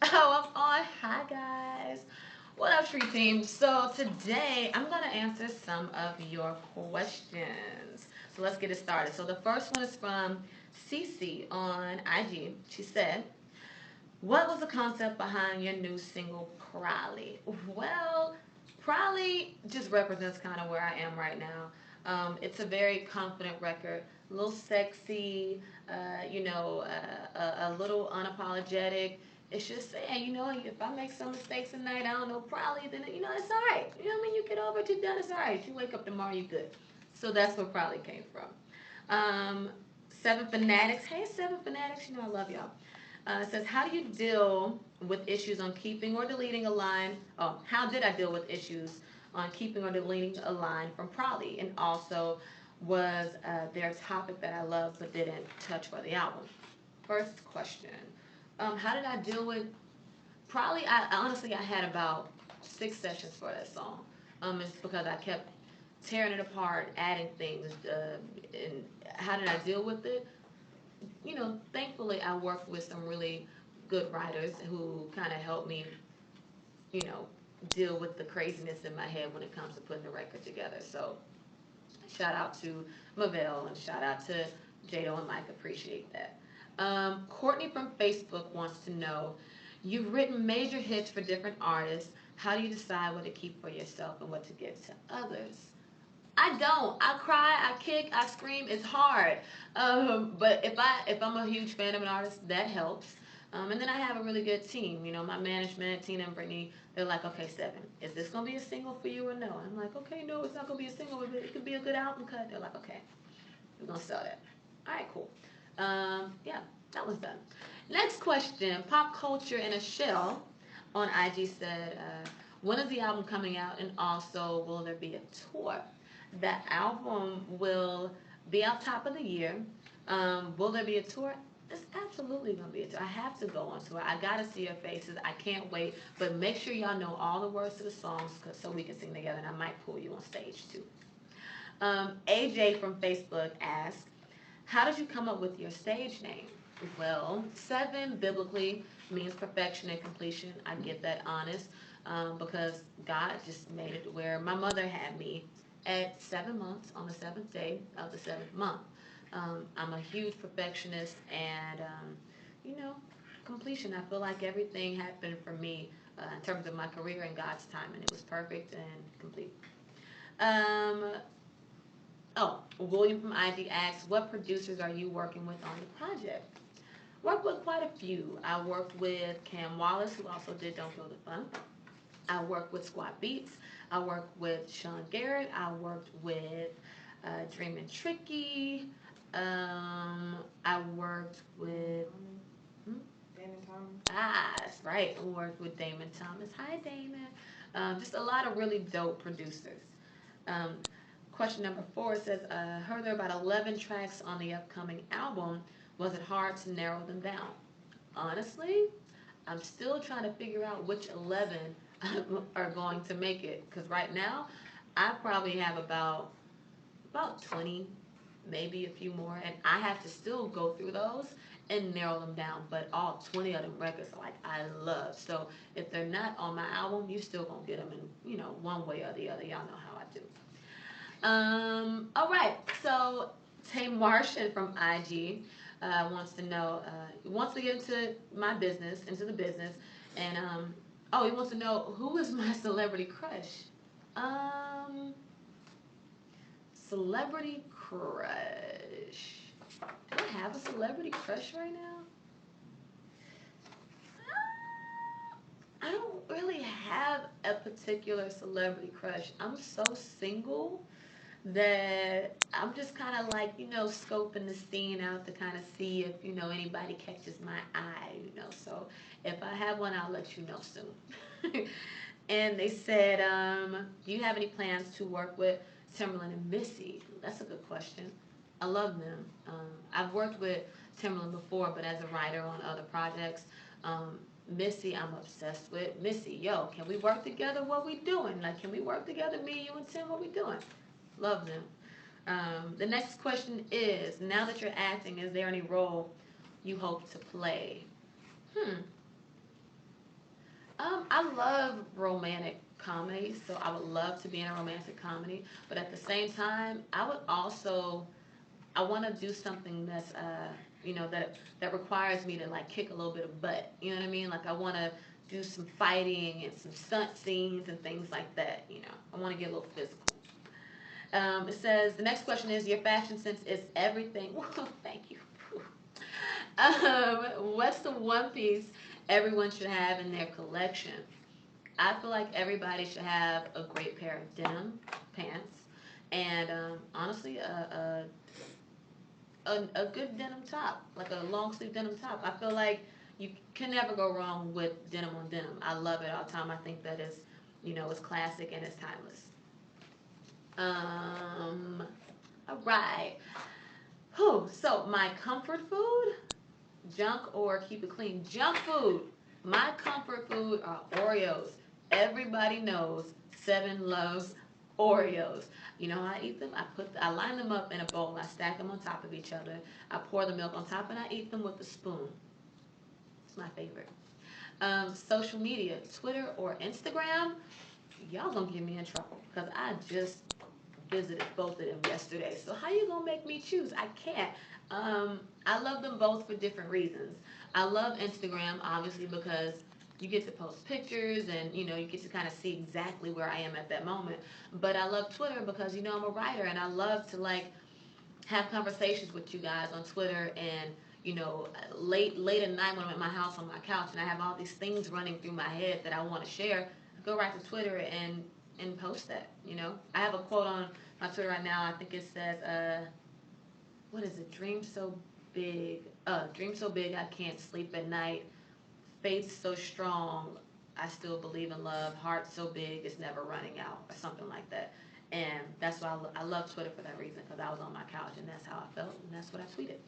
Oh, I'm on. Hi, guys. What up, Street Team? So, today I'm going to answer some of your questions. So, let's get it started. So, the first one is from Cece on IG. She said, what was the concept behind your new single, Probably? Well, Probably just represents kind of where I am right now. It's a very confident record, a little sexy, a little unapologetic. It's just saying, if I make some mistakes tonight, I don't know, probably, then, it's all right. You know what I mean? You get over it, you're done, it's all right. You wake up tomorrow, you're good. So that's where probably came from. Um, Seven Fanatics. Hey, Seven Fanatics, I love y'all. It says, how do you deal with issues on keeping or deleting a line? Oh, how did I deal with issues on keeping or deleting a line from Probably? And also, was there a topic that I loved but didn't touch for the album? First question. How did I deal with Probably? I had about 6 sessions for that song. It's because I kept tearing it apart, adding things. And how did I deal with it? Thankfully, I worked with some really good writers who kind of helped me, you know, deal with the craziness in my head when it comes to putting the record together. So, shout out to Mavelle and shout out to Jado and Mike. Appreciate that. Courtney from Facebook wants to know, you've written major hits for different artists. How do you decide what to keep for yourself and what to give to others? I don't. I cry, I kick, I scream. It's hard. But if I'm a huge fan of an artist, that helps. And then I have a really good team. My management, Tina and Brittany, they're like, okay, Sevyn, is this gonna be a single for you or no? I'm like, okay, no, it's not gonna be a single, but it could be a good album cut. They're like, okay, we're gonna sell that. All right, cool. Yeah, that was done. Next question: Pop culture in a shell on IG said, when is the album coming out, and also will there be a tour? The album will be out top of the year. Will there be a tour? There's absolutely gonna be a tour. I have to go on tour. I gotta see your faces. I can't wait. But make sure y'all know all the words to the songs, so we can sing together. And I might pull you on stage too. AJ from Facebook asked, how did you come up with your stage name? Well, Sevyn biblically means perfection and completion. I get that honest, because God just made it where my mother had me at 7 months on the seventh day of the seventh month. I'm a huge perfectionist and, you know, completion. I feel like everything happened for me in terms of my career in God's time, and it was perfect and complete. Um, Oh, William from IG asks, what producers are you working with on the project? Worked with quite a few. I worked with Cam Wallace, who also did Don't Feel the Fun. I worked with Squad Beats. I worked with Sean Garrett. I worked with Dreamin' Tricky. I worked with. Hmm? Damon Thomas. That's right. I worked with Damon Thomas. Hi, Damon. Just a lot of really dope producers. Um, Question number 4 says, heard there are about 11 tracks on the upcoming album. Was it hard to narrow them down? Honestly, I'm still trying to figure out which 11 are going to make it. Because right now, I probably have about 20, maybe a few more, and I have to still go through those and narrow them down. But all 20 of them records, like I love. So if they're not on my album, you still gonna get them in, one way or the other. Y'all know how I do. All right. So Tay Martian from IG wants to know, wants to get into the business, and oh, he wants to know who is my celebrity crush. Um, Celebrity crush. Do I have a celebrity crush right now? I don't really have a particular celebrity crush. I'm so single that I'm just kind of like, scoping the scene out to kind of see if, anybody catches my eye. So if I have one, I'll let you know soon. And they said, do you have any plans to work with Timberland and Missy? That's a good question. I love them. I've worked with Timberland before, but as a writer on other projects. Missy, I'm obsessed with. Missy, yo, can we work together? What we doing? Like, can we work together, me, you, and Tim? What we doing? Love them. The next question is, now that you're acting, is there any role you hope to play? Hmm. I love romantic comedies, so I would love to be in a romantic comedy. But at the same time, I would also I want to do something that's that requires me to like kick a little bit of butt. You know what I mean? Like I want to do some fighting and some stunt scenes and things like that. I want to get a little physical. It says the next question is your fashion sense is everything. Well, thank you. What's the one piece everyone should have in their collection? I feel like everybody should have a great pair of denim pants and honestly a good denim top, like a long sleeve denim top. I feel like you can never go wrong with denim on denim. I love it all the time. I think that is, it's classic and it's timeless. All right. Whew. So my comfort food, junk or keep it clean. Junk food. My comfort food are Oreos. Everybody knows Sevyn loves Oreos. You know how I eat them? I line them up in a bowl. I stack them on top of each other. I pour the milk on top and I eat them with a spoon. It's my favorite. Social media, Twitter or Instagram. Y'all gonna get me in trouble because I just visited both of them yesterday. So how you gonna make me choose? I can't. I love them both for different reasons. I love Instagram obviously because you get to post pictures and you get to kind of see exactly where I am at that moment. But I love Twitter because I'm a writer and I love to like have conversations with you guys on Twitter and late at night when I'm at my house on my couch and I have all these things running through my head that I want to share. I go right to Twitter and post that. I have a quote on my Twitter right now. I think it says, what is it? Dream so big I can't sleep at night. Faith so strong, I still believe in love. Heart so big, it's never running out, or something like that. And that's why I love Twitter for that reason, because I was on my couch and that's how I felt, and that's what I tweeted.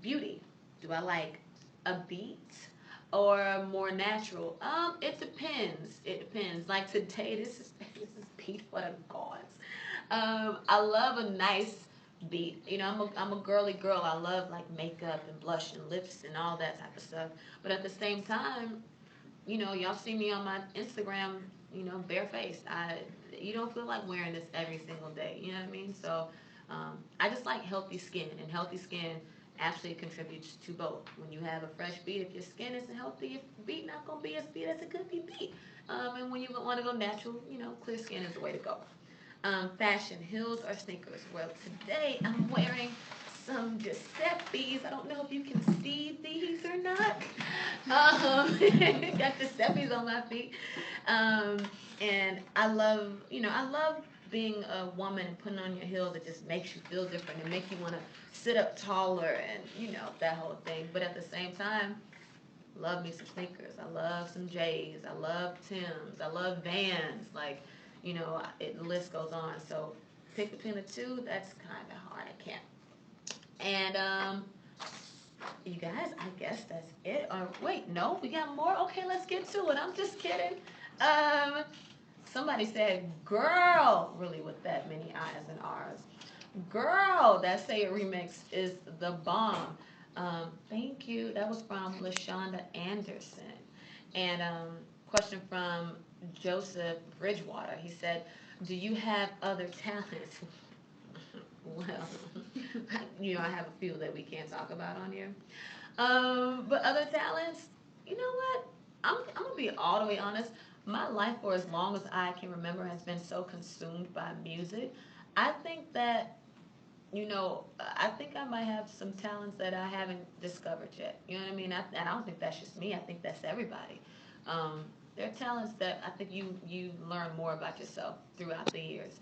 Beauty. Do I like a beat or more natural? It depends. It depends. Like today, this is beat for the gods. I love a nice beat. I'm a girly girl. I love like makeup and blush and lips and all that type of stuff. But at the same time, y'all see me on my Instagram, barefaced. You don't feel like wearing this every single day. You know what I mean? So I just like healthy skin, and healthy skin actually contributes to both. When you have a fresh beat, if your skin isn't healthy, your beat not gonna be as beat as it could be beat. And when you want to go natural, clear skin is the way to go. Fashion, heels or sneakers? Well, today I'm wearing some Giuseppe's. I don't know if you can see these or not. Got Giuseppe's on my feet. And I love being a woman and putting on your heels. It just makes you feel different. It makes you want to sit up taller and, that whole thing. But at the same time, love me some sneakers. I love some J's. I love Tim's. I love Vans. Like, the list goes on. So pick between the two. That's kind of hard. I can't. And you guys, I guess that's it. Or wait, no, we got more. Okay, let's get to it. I'm just kidding. Somebody said, "Girl," really with that many I's and R's. Girl, that Say It remix is the bomb. Thank you. That was from LaShonda Anderson. And question from Joseph Bridgewater. He said, "Do you have other talents?" Well, I have a few that we can't talk about on here. But other talents, you know what? I'm gonna be all the way honest. My life, for as long as I can remember, has been so consumed by music. I think that I think I might have some talents that I haven't discovered yet. You know what I mean? And I don't think that's just me. I think that's everybody. There are talents that I think you learn more about yourself throughout the years.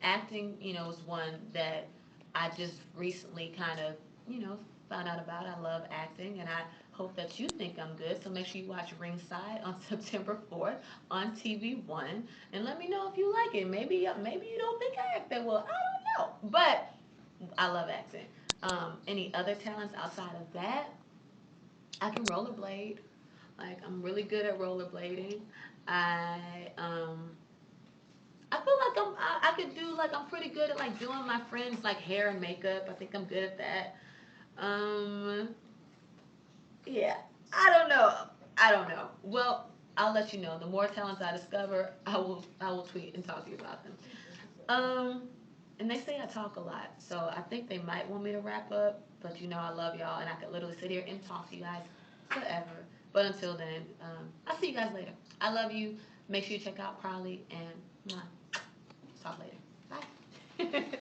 Acting, is one that I just recently kind of, found out about. I love acting, and I hope that you think I'm good. So make sure you watch Ringside on September 4th on TV One, and let me know if you like it. Maybe you don't think I act that well. I don't know, but I love acting. Any other talents outside of that? I can rollerblade. Like I'm really good at rollerblading. I I feel like I could do like I'm pretty good at like doing my friends like hair and makeup. I think I'm good at that. Um, yeah, I don't know. I don't know. Well, I'll let you know. The more talents I discover, I will tweet and talk to you about them. Um, and they say I talk a lot, so I think they might want me to wrap up. But you know, I love y'all, and I could literally sit here and talk to you guys forever. But until then, I'll see you guys later. I love you. Make sure you check out Crowley, and mwah, talk later. Bye.